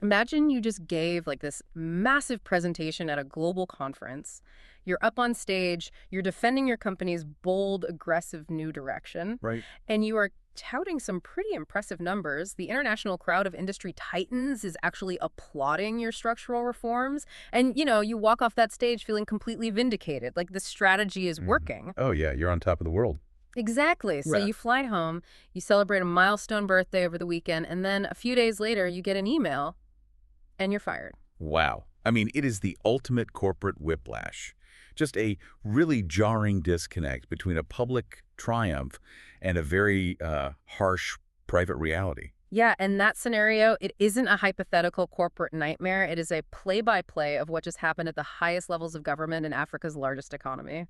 Imagine you just gave like this massive presentation at a global conference. You're up on stage, you're defending your company's bold, aggressive new direction, Right. and you are touting some pretty impressive numbers. The international crowd of industry titans is actually applauding your structural reforms. And, you walk off that stage feeling completely vindicated, like the strategy is working. Oh, yeah, you're on top of the world. Exactly. So Right. you fly home, you celebrate a milestone birthday over the weekend, and then a few days later, you get an email and you're fired. Wow. I mean, it is the ultimate corporate whiplash. Just a really jarring disconnect between a public triumph and a very harsh private reality. Yeah, and that scenario, it isn't a hypothetical corporate nightmare. It is a play-by-play of what just happened at the highest levels of government in Africa's largest economy.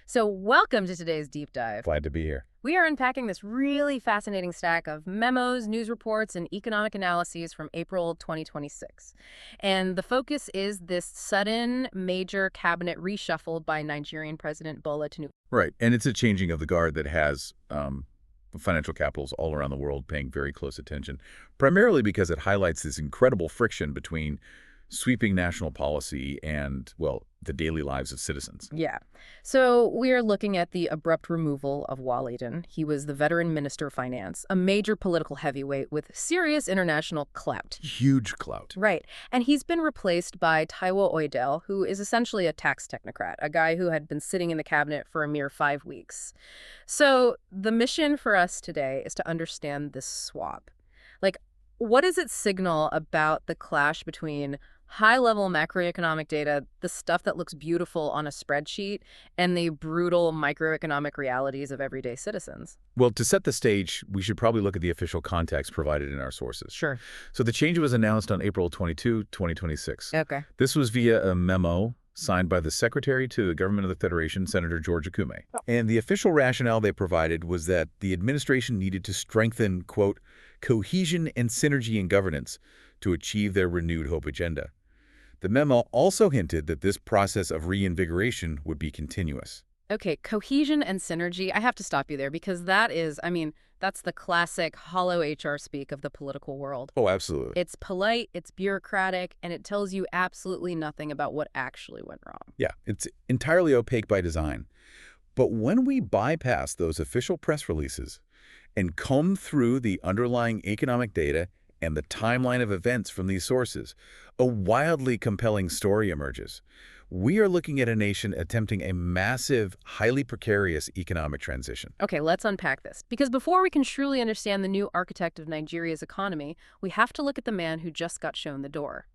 So welcome to today's deep dive. Glad to be here. We are unpacking this really fascinating stack of memos, news reports, and economic analyses from April 2026. And the focus is this sudden major cabinet reshuffle by Nigerian President Bola Tinubu. Right. And it's a changing of the guard that has financial capitals all around the world paying very close attention, primarily because it highlights this incredible friction between sweeping national policy and, well, the daily lives of citizens. Yeah. So we are looking at the abrupt removal of Wale Edun. He was the veteran minister of finance, a major political heavyweight with serious international clout. Huge clout. Right. And he's been replaced by Taiwo Oyedele, who is essentially a tax technocrat, a guy who had been sitting in the cabinet for a mere 5 weeks. So the mission for us today is to understand this swap. Like, what does it signal about the clash between high-level macroeconomic data, the stuff that looks beautiful on a spreadsheet, and the brutal microeconomic realities of everyday citizens? Well, to set the stage, we should probably look at the official context provided in our sources. Sure. So the change was announced on April 22, 2026. Okay. This was via a memo signed by the Secretary to the Government of the Federation, Senator George Akume. And the official rationale they provided was that the administration needed to strengthen, quote, cohesion and synergy in governance to achieve their renewed hope agenda. The memo also hinted that this process of reinvigoration would be continuous. Okay, cohesion and synergy. I have to stop you there because that is, that's the classic hollow HR speak of the political world. Oh, absolutely. It's polite, it's bureaucratic, and it tells you absolutely nothing about what actually went wrong. Yeah, it's entirely opaque by design. But when we bypass those official press releases and comb through the underlying economic data and the timeline of events from these sources, a wildly compelling story emerges. We are looking at a nation attempting a massive, highly precarious economic transition. Okay, let's unpack this. Because before we can truly understand the new architect of Nigeria's economy, we have to look at the man who just got shown the door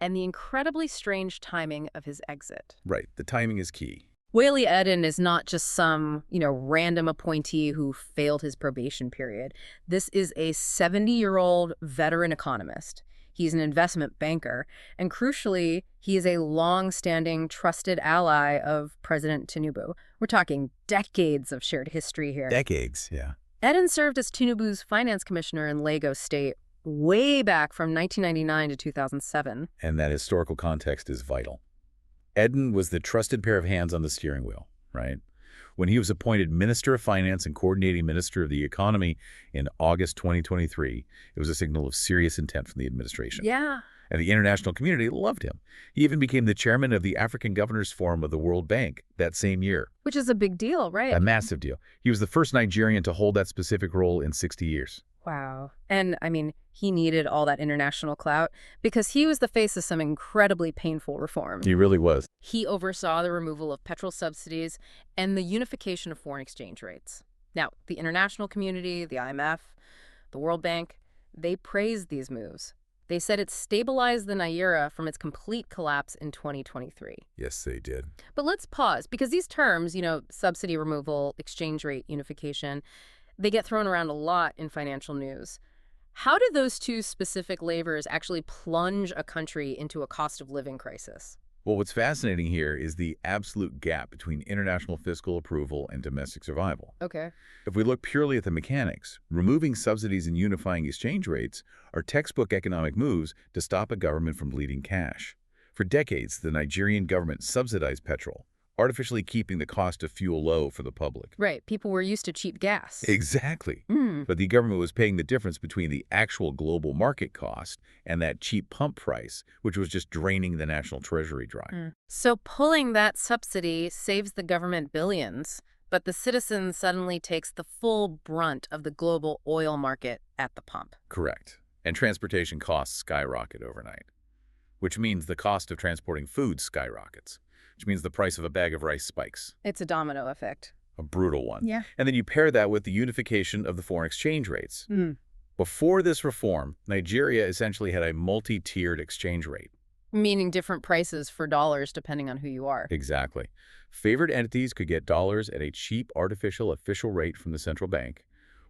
and the incredibly strange timing of his exit. Right, the timing is key. Wale Edun is not just some, random appointee who failed his probation period. This is a 70-year-old veteran economist. He's an investment banker, and crucially, he is a long-standing trusted ally of President Tinubu. We're talking decades of shared history here. Decades, yeah. Edun served as Tinubu's finance commissioner in Lagos State way back from 1999 to 2007. And that historical context is vital. Edun was the trusted pair of hands on the steering wheel, right? When he was appointed Minister of Finance and Coordinating Minister of the Economy in August 2023, it was a signal of serious intent from the administration. Yeah. And the international community loved him. He even became the chairman of the African Governors Forum of the World Bank that same year. Which is a big deal, right? A massive deal. He was the first Nigerian to hold that specific role in 60 years. Wow. And, he needed all that international clout because he was the face of some incredibly painful reform. He really was. He oversaw the removal of petrol subsidies and the unification of foreign exchange rates. Now, the international community, the IMF, the World Bank, they praised these moves. They said it stabilized the Naira from its complete collapse in 2023. Yes, they did. But let's pause because these terms, subsidy removal, exchange rate unification, they get thrown around a lot in financial news. How did those two specific levers actually plunge a country into a cost of living crisis? Well, what's fascinating here is the absolute gap between international fiscal approval and domestic survival. Okay. If we look purely at the mechanics, removing subsidies and unifying exchange rates are textbook economic moves to stop a government from bleeding cash. For decades, the Nigerian government subsidized petrol, artificially keeping the cost of fuel low for the public. Right. People were used to cheap gas. Exactly. Mm. But the government was paying the difference between the actual global market cost and that cheap pump price, which was just draining the national treasury dry. So pulling that subsidy saves the government billions, but the citizen suddenly takes the full brunt of the global oil market at the pump. Correct. And transportation costs skyrocket overnight, which means the cost of transporting food skyrockets, which means the price of a bag of rice spikes. It's a domino effect. A brutal one. Yeah. And then you pair that with the unification of the foreign exchange rates. Mm. Before this reform, Nigeria essentially had a multi-tiered exchange rate. Meaning different prices for dollars depending on who you are. Exactly. Favored entities could get dollars at a cheap artificial official rate from the central bank,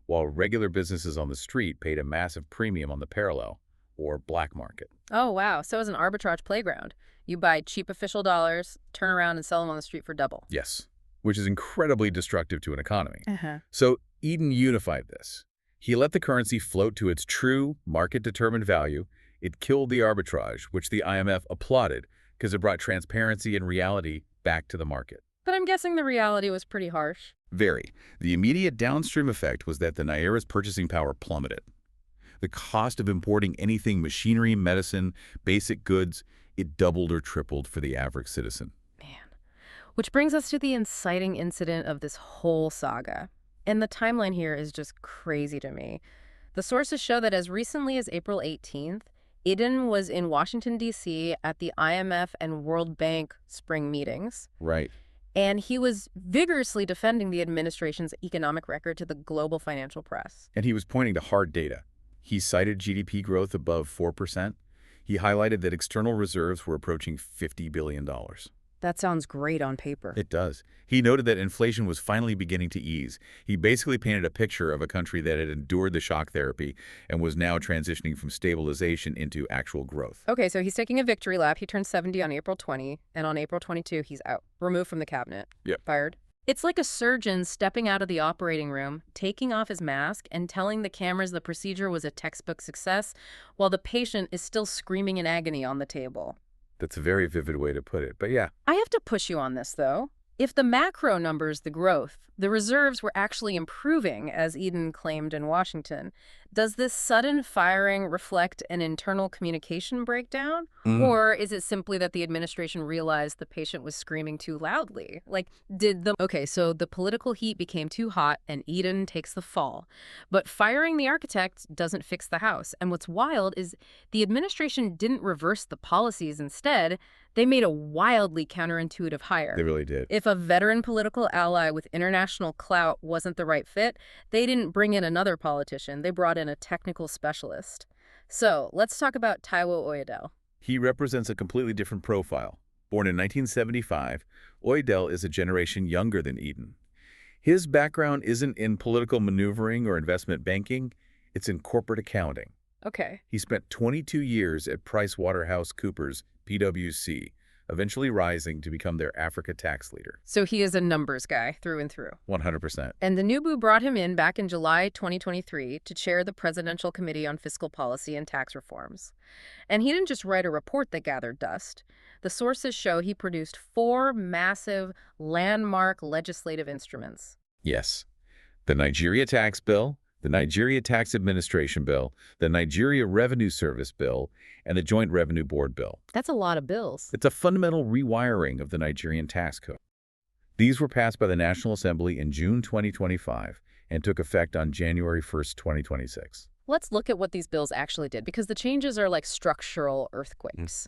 while regular businesses on the street paid a massive premium on the parallel, or black market. Oh, wow. So it's an arbitrage playground. You buy cheap official dollars, turn around and sell them on the street for double. Yes, which is incredibly destructive to an economy. Uh-huh. So Edun unified this. He let the currency float to its true market-determined value. It killed the arbitrage, which the IMF applauded because it brought transparency and reality back to the market. But I'm guessing the reality was pretty harsh. Very. The immediate downstream effect was that the Naira's purchasing power plummeted. The cost of importing anything machinery, medicine, basic goods, it doubled or tripled for the average citizen. Man. Which brings us to the inciting incident of this whole saga. And the timeline here is just crazy to me. The sources show that as recently as April 18th, Edun was in Washington, D.C. at the IMF and World Bank spring meetings. Right. And he was vigorously defending the administration's economic record to the global financial press. And he was pointing to hard data. He cited GDP growth above 4%. He highlighted that external reserves were approaching $50 billion. That sounds great on paper. It does. He noted that inflation was finally beginning to ease. He basically painted a picture of a country that had endured the shock therapy and was now transitioning from stabilization into actual growth. Okay, so he's taking a victory lap. He turned 70 on April 20, and on April 22, he's out. Removed from the cabinet. Yep. Fired. It's like a surgeon stepping out of the operating room, taking off his mask, and telling the cameras the procedure was a textbook success, while the patient is still screaming in agony on the table. That's a very vivid way to put it, but yeah. I have to push you on this, though. If the macro numbers, the growth, the reserves were actually improving, as Edun claimed in Washington, does this sudden firing reflect an internal communication breakdown? Or is it simply that the administration realized the patient was screaming too loudly? Okay, so the political heat became too hot and Edun takes the fall. But firing the architect doesn't fix the house. And what's wild is the administration didn't reverse the policies. Instead, they made a wildly counterintuitive hire. They really did. If a veteran political ally with international clout wasn't the right fit, they didn't bring in another politician. They brought in a technical specialist. So let's talk about Taiwo Oyedele. He represents a completely different profile. Born in 1975, Oyedele is a generation younger than Edun. His background isn't in political maneuvering or investment banking. It's in corporate accounting. Okay. He spent 22 years at PricewaterhouseCoopers, PwC, eventually rising to become their Africa tax leader. So he is a numbers guy through and through. 100%. And the Nubu brought him in back in July 2023 to chair the Presidential Committee on Fiscal Policy and Tax Reforms. And he didn't just write a report that gathered dust. The sources show he produced 4 massive landmark legislative instruments. Yes. The Nigeria Tax Bill, the Nigeria Tax Administration Bill, the Nigeria Revenue Service Bill, and the Joint Revenue Board Bill. That's a lot of bills. It's a fundamental rewiring of the Nigerian tax code. These were passed by the National Assembly in June 2025 and took effect on January 1st, 2026. Let's look at what these bills actually did, because the changes are like structural earthquakes.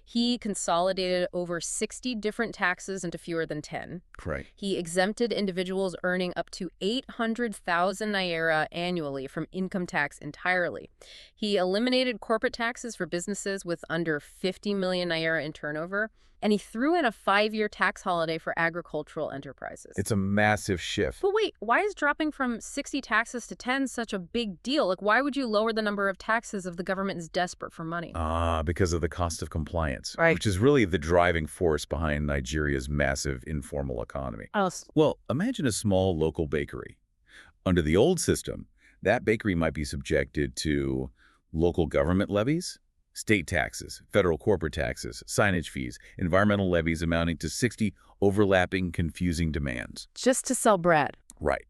He consolidated over 60 different taxes into fewer than 10. Right. He exempted individuals earning up to 800,000 naira annually from income tax entirely. He eliminated corporate taxes for businesses with under 50 million naira in turnover. And he threw in a 5-year tax holiday for agricultural enterprises. It's a massive shift. But wait, why is dropping from 60 taxes to 10 such a big deal? Like, why would you lower the number of taxes if the government is desperate for money? Because of the cost of compliance, Right. which is really the driving force behind Nigeria's massive informal economy. Well, imagine a small local bakery. Under the old system, that bakery might be subjected to local government levies, State taxes, federal corporate taxes, signage fees, environmental levies amounting to 60 overlapping, confusing demands. Just to sell bread. Right.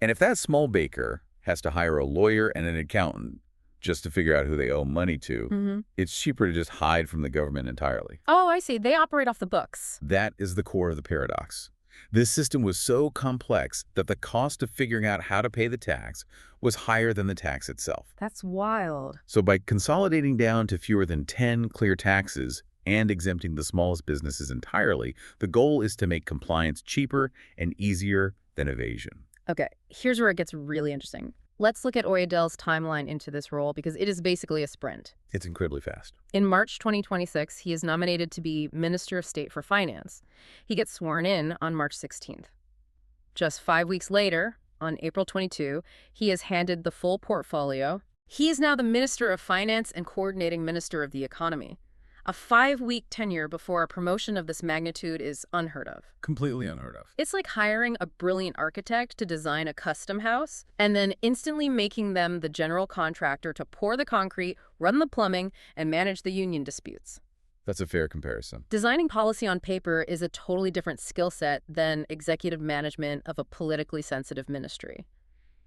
And if that small baker has to hire a lawyer and an accountant just to figure out who they owe money to, it's cheaper to just hide from the government entirely. Oh, I see. They operate off the books. That is the core of the paradox. This system was so complex that the cost of figuring out how to pay the tax was higher than the tax itself. That's wild. So by consolidating down to fewer than 10 clear taxes and exempting the smallest businesses entirely, the goal is to make compliance cheaper and easier than evasion. Okay, here's where it gets really interesting. Let's look at Oyedele's timeline into this role because it is basically a sprint. It's incredibly fast. In March 2026, he is nominated to be Minister of State for Finance. He gets sworn in on March 16th. Just 5 weeks later, on April 22, he is handed the full portfolio. He is now the Minister of Finance and Coordinating Minister of the Economy. A 5-week tenure before a promotion of this magnitude is unheard of. Completely unheard of. It's like hiring a brilliant architect to design a custom house and then instantly making them the general contractor to pour the concrete, run the plumbing, and manage the union disputes. That's a fair comparison. Designing policy on paper is a totally different skill set than executive management of a politically sensitive ministry.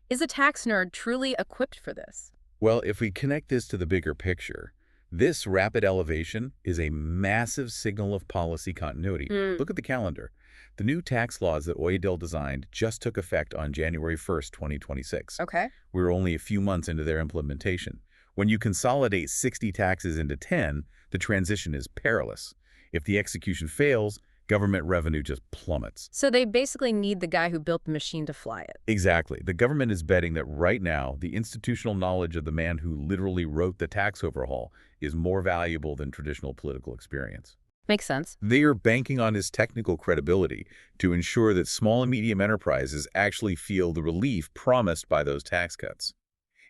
Is a tax nerd truly equipped for this? Well, if we connect this to the bigger picture, this rapid elevation is a massive signal of policy continuity. Look at the calendar. The new tax laws that Oyedele designed just took effect on January 1st, 2026. Okay. We're only a few months into their implementation. When you consolidate 60 taxes into 10, the transition is perilous. If the execution fails, government revenue just plummets. So they basically need the guy who built the machine to fly it. Exactly. The government is betting that right now, the institutional knowledge of the man who literally wrote the tax overhaul is more valuable than traditional political experience. Makes sense. They are banking on his technical credibility to ensure that small and medium enterprises actually feel the relief promised by those tax cuts.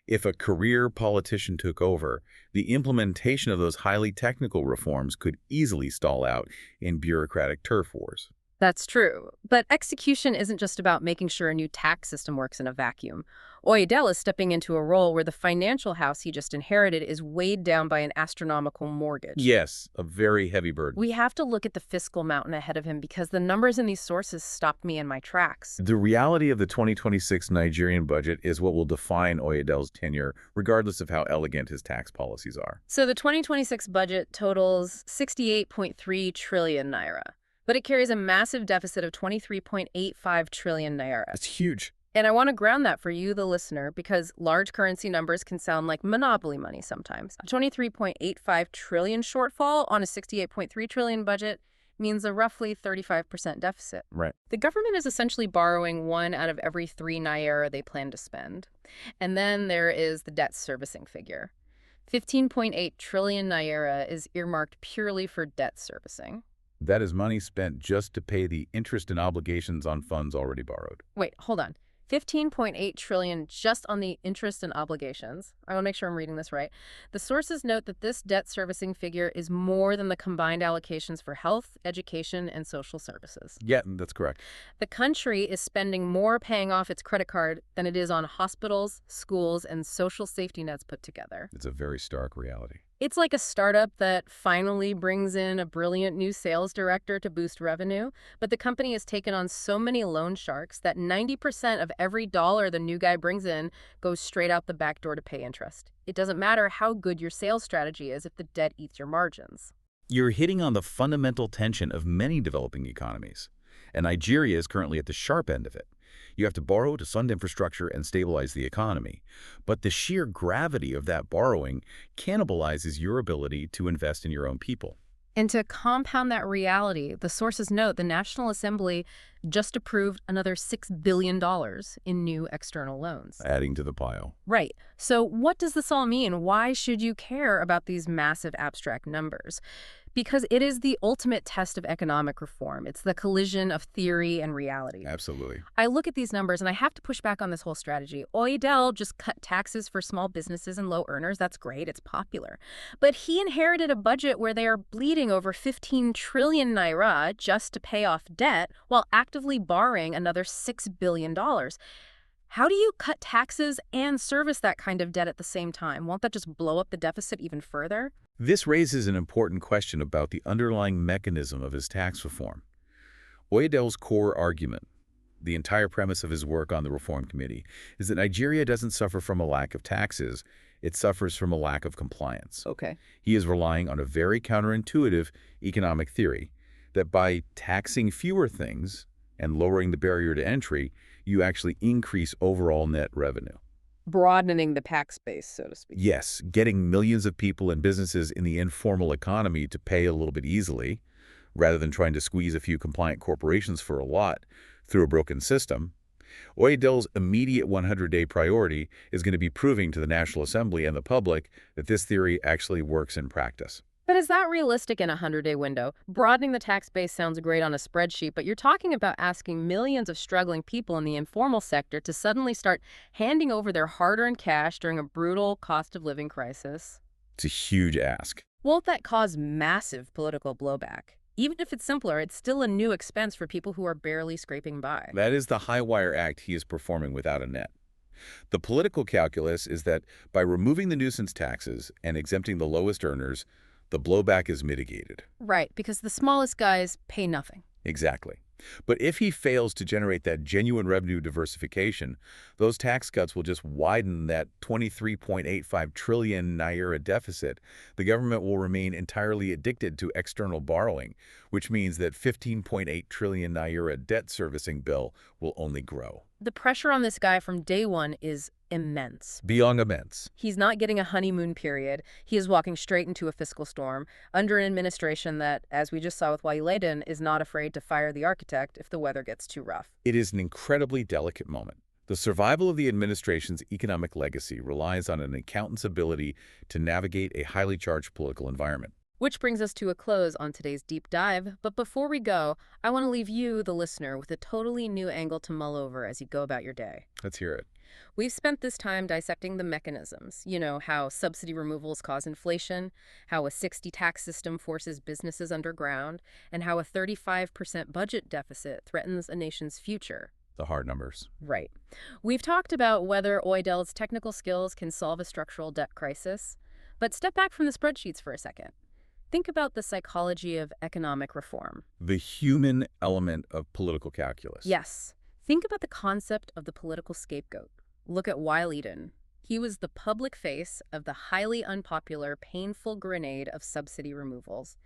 If a career politician took over, the implementation of those highly technical reforms could easily stall out in bureaucratic turf wars. That's true. But execution isn't just about making sure a new tax system works in a vacuum. Oyedele is stepping into a role where the financial house he just inherited is weighed down by an astronomical mortgage. Yes, a very heavy burden. We have to look at the fiscal mountain ahead of him because the numbers in these sources stopped me in my tracks. The reality of the 2026 Nigerian budget is what will define Oyedele's tenure, regardless of how elegant his tax policies are. So the 2026 budget totals 68.3 trillion naira. But it carries a massive deficit of 23.85 trillion naira. That's huge. And I want to ground that for you, the listener, because large currency numbers can sound like monopoly money sometimes. A 23.85 trillion shortfall on a 68.3 trillion budget means a roughly 35% deficit. Right. The government is essentially borrowing 1 out of every 3 naira they plan to spend. And then there is the debt servicing figure. 15.8 trillion naira is earmarked purely for debt servicing. That is money spent just to pay the interest and obligations on funds already borrowed. Wait, hold on. 15.8 trillion just on the interest and obligations. I want to make sure I'm reading this right. The sources note that this debt servicing figure is more than the combined allocations for health, education, and social services. Yeah, that's correct. The country is spending more paying off its credit card than it is on hospitals, schools, and social safety nets put together. It's a very stark reality. It's like a startup that finally brings in a brilliant new sales director to boost revenue, but the company has taken on so many loan sharks that 90% of every dollar the new guy brings in goes straight out the back door to pay interest. It doesn't matter how good your sales strategy is if the debt eats your margins. You're hitting on the fundamental tension of many developing economies, and Nigeria is currently at the sharp end of it. You have to borrow to fund infrastructure and stabilize the economy. But the sheer gravity of that borrowing cannibalizes your ability to invest in your own people. And to compound that reality, the sources note the National Assembly just approved another $6 billion in new external loans. Adding to the pile. Right. So what does this all mean? Why should you care about these massive abstract numbers? Because it is the ultimate test of economic reform. It's the collision of theory and reality. Absolutely. I look at these numbers and I have to push back on this whole strategy. Oyedele just cut taxes for small businesses and low earners. That's great. It's popular. But he inherited a budget where they are bleeding over 15 trillion naira just to pay off debt while actively borrowing another $6 billion. How do you cut taxes and service that kind of debt at the same time? Won't that just blow up the deficit even further? This raises an important question about the underlying mechanism of his tax reform. Oyedele's core argument, the entire premise of his work on the Reform Committee, is that Nigeria doesn't suffer from a lack of taxes, it suffers from a lack of compliance. Okay. He is relying on a very counterintuitive economic theory that by taxing fewer things and lowering the barrier to entry, you actually increase overall net revenue. Broadening the tax base, so to speak. Yes, getting millions of people and businesses in the informal economy to pay a little bit easily, rather than trying to squeeze a few compliant corporations for a lot through a broken system. Oyedele's immediate 100-day priority is going to be proving to the National Assembly and the public that this theory actually works in practice. But is that realistic in a 100-day window? Broadening the tax base sounds great on a spreadsheet, but you're talking about asking millions of struggling people in the informal sector to suddenly start handing over their hard-earned cash during a brutal cost of living crisis. It's a huge ask. Won't that cause massive political blowback? Even if it's simpler, it's still a new expense for people who are barely scraping by. That is the high-wire act he is performing without a net. The political calculus is that by removing the nuisance taxes and exempting the lowest earners, the blowback is mitigated. Right, because the smallest guys pay nothing. Exactly. But if he fails to generate that genuine revenue diversification, those tax cuts will just widen that 23.85 trillion naira deficit. The government will remain entirely addicted to external borrowing, which means that 15.8 trillion naira debt servicing bill will only grow. The pressure on this guy from day one is immense. Beyond immense. He's not getting a honeymoon period. He is walking straight into a fiscal storm under an administration that, as we just saw with Wale Edun, is not afraid to fire the architect if the weather gets too rough. It is an incredibly delicate moment. The survival of the administration's economic legacy relies on an accountant's ability to navigate a highly charged political environment. Which brings us to a close on today's deep dive. But before we go, I want to leave you, the listener, with a totally new angle to mull over as you go about your day. Let's hear it. We've spent this time dissecting the mechanisms. You know, how subsidy removals cause inflation, how a 60 tax system forces businesses underground, and how a 35% budget deficit threatens a nation's future. The hard numbers. Right. We've talked about whether Oyedele's technical skills can solve a structural debt crisis. But step back from the spreadsheets for a second. Think about the psychology of economic reform. The human element of political calculus. Yes. Think about the concept of the political scapegoat. Look at Wale Edun. He was the public face of the highly unpopular, painful grenade of subsidy removals.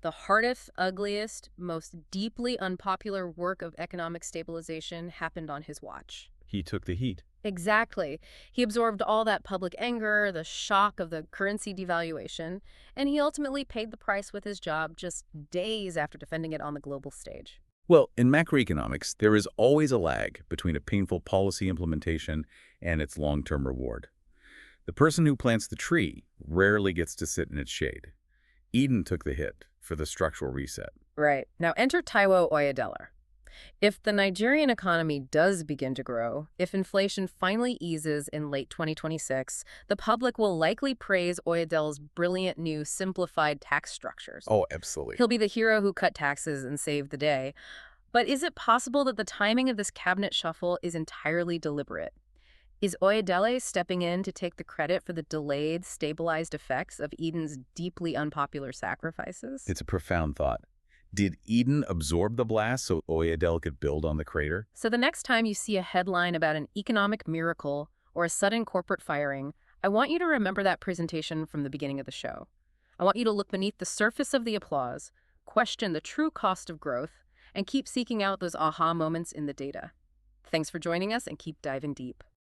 The hardest, ugliest, most deeply unpopular work of economic stabilization happened on his watch. He took the heat. Exactly. He absorbed all that public anger, the shock of the currency devaluation, and he ultimately paid the price with his job just days after defending it on the global stage. Well, in macroeconomics, there is always a lag between a painful policy implementation and its long-term reward. The person who plants the tree rarely gets to sit in its shade. Edun took the hit for the structural reset. Right. Now enter Taiwo Oyedele. If the Nigerian economy does begin to grow, if inflation finally eases in late 2026, the public will likely praise Oyedele's brilliant new simplified tax structures. Oh, absolutely. He'll be the hero who cut taxes and saved the day. But is it possible that the timing of this cabinet shuffle is entirely deliberate? Is Oyedele stepping in to take the credit for the delayed, stabilized effects of Edun's deeply unpopular sacrifices? It's a profound thought. Did Edun absorb the blast so Oyedele could build on the crater? So the next time you see a headline about an economic miracle or a sudden corporate firing, I want you to remember that presentation from the beginning of the show. I want you to look beneath the surface of the applause, question the true cost of growth, and keep seeking out those aha moments in the data. Thanks for joining us, and keep diving deep.